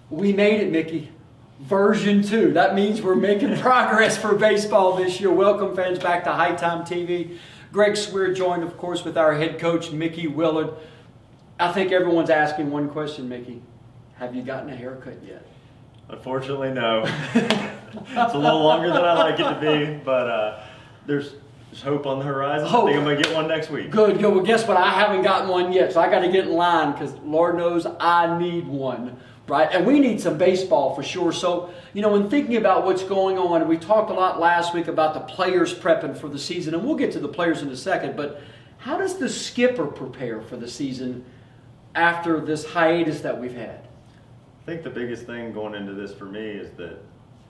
We made it, Mickey. Version 2. That means we're making progress for baseball this year. Welcome, fans, back to HiToms TV. Greg Suire joined, of course, with our head coach, Mickey Williard. I think everyone's asking one question, Mickey. Have you gotten a haircut yet? Unfortunately, no. It's a little longer than I like it to be, but there's hope on the horizon. I think I'm going to get one next week. Good. Well, guess what? I haven't gotten one yet, so I got to get in line because Lord knows I need one. Right? And we need some baseball for sure. So, when thinking about what's going on, we talked a lot last week about the players prepping for the season, and we'll get to the players in a second, but how does the skipper prepare for the season after this hiatus that we've had? I think the biggest thing going into this for me is that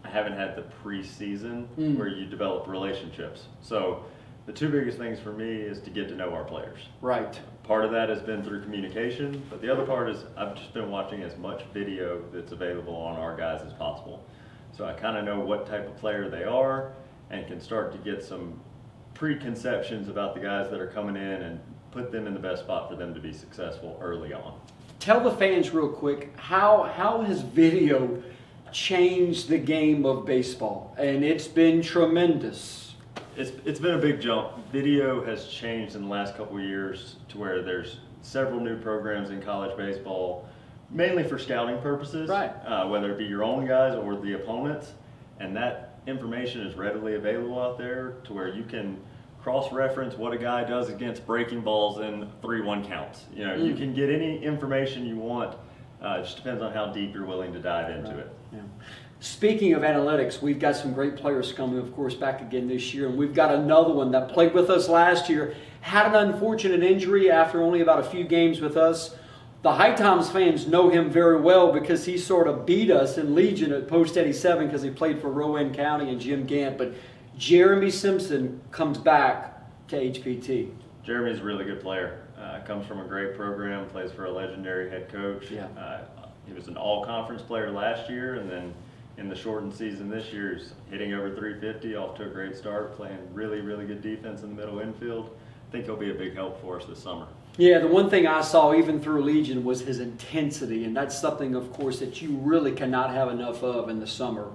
I haven't had the preseason where you develop relationships. So the two biggest things for me is to get to know our players. Right. Part of that has been through communication, but the other part is I've just been watching as much video that's available on our guys as possible. So I kind of know what type of player they are and can start to get some preconceptions about the guys that are coming in and put them in the best spot for them to be successful early on. Tell the fans real quick, how has video changed the game of baseball? And it's been tremendous. It's been a big jump. Video has changed in the last couple of years to where there's several new programs in college baseball, mainly for scouting purposes, right? Whether it be your own guys or the opponents, and that information is readily available out there to where you can cross-reference what a guy does against breaking balls in 3-1 counts. You can get any information you want. It just depends on how deep you're willing to dive into it. Yeah. Speaking of analytics, we've got some great players coming, of course, back again this year. And we've got another one that played with us last year, had an unfortunate injury after only about a few games with us. The HiToms fans know him very well because he sort of beat us in Legion at Post 87 because he played for Rowan County and Jim Gant. But Jeremy Simpson comes back to HPT. Jeremy's a really good player. Comes from a great program, plays for a legendary head coach. Yeah. He was an all-conference player last year, and then in the shortened season this year, he's hitting over 350, off to a great start, playing really, really good defense in the middle infield. I think he'll be a big help for us this summer. Yeah, the one thing I saw even through Legion was his intensity, and that's something, of course, that you really cannot have enough of in the summer.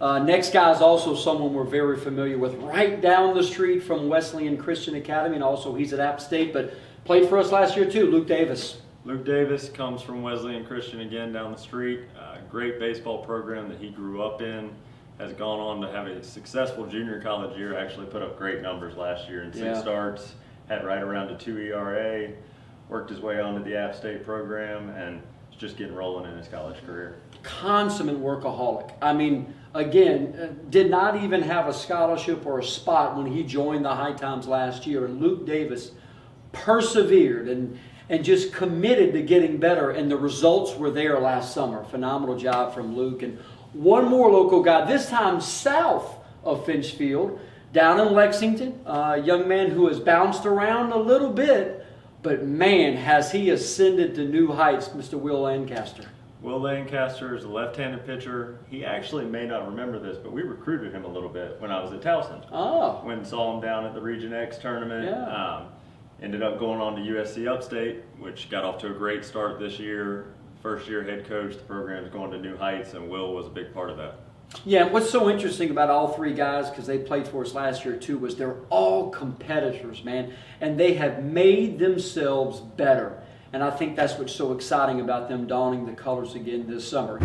Next guy is also someone we're very familiar with, right down the street from Wesleyan Christian Academy, and also he's at App State, but played for us last year too, Luke Davis. Luke Davis comes from Wesleyan Christian again down the street. Great baseball program that he grew up in. Has gone on to have a successful junior college year. Actually put up great numbers last year in 6 starts. Had right around a 2 ERA. Worked his way onto the App State program and is just getting rolling in his college career. Consummate workaholic. I mean, again, did not even have a scholarship or a spot when he joined the HiToms last year. And Luke Davis persevered and just committed to getting better, and the results were there last summer. Phenomenal job from Luke. And one more local guy, this time south of Finchfield, down in Lexington, a young man who has bounced around a little bit, but man, has he ascended to new heights, Mr. Will Lancaster. Will Lancaster is a left-handed pitcher. He actually may not remember this, but we recruited him a little bit when I was at Towson. Oh. Went and saw him down at the Region X tournament. Yeah. Ended up going on to USC Upstate, which got off to a great start this year. First year head coach, the program's going to new heights, and Will was a big part of that. Yeah, what's so interesting about all three guys, because they played for us last year too, was they're all competitors, man, and they have made themselves better. And I think that's what's so exciting about them donning the colors again this summer.